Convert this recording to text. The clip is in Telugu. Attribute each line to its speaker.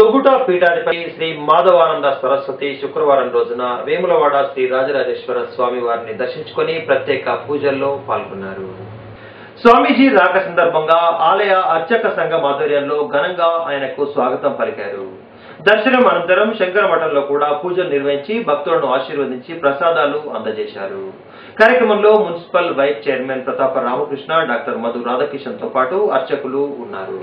Speaker 1: తొగుట పీఠాధిపతి శ్రీ మాధవానంద సరస్వతి శుక్రవారం రోజున వేములవాడ శ్రీ రాజరాజేశ్వర స్వామి వారిని దర్శించుకొని ప్రత్యేక పూజల్లో పాల్గొన్నారు. స్వామీజీ రాక సందర్భంగా ఆలయ అర్చక సంఘం ఆధ్వర్యంలో ఘనంగా ఆయనకు స్వాగతం పలికారు. దర్శనం అనంతరం శంకర మఠంలో కూడా పూజలు నిర్వహించి భక్తులను ఆశీర్వదించి ప్రసాదాలు అందజేశారు. కార్యక్రమంలో మున్సిపల్ వైస్ చైర్మన్ ప్రతాప రామకృష్ణ, డాక్టర్ మధు రాధాకిషన్ తో పాటు అర్చకులు ఉన్నారు.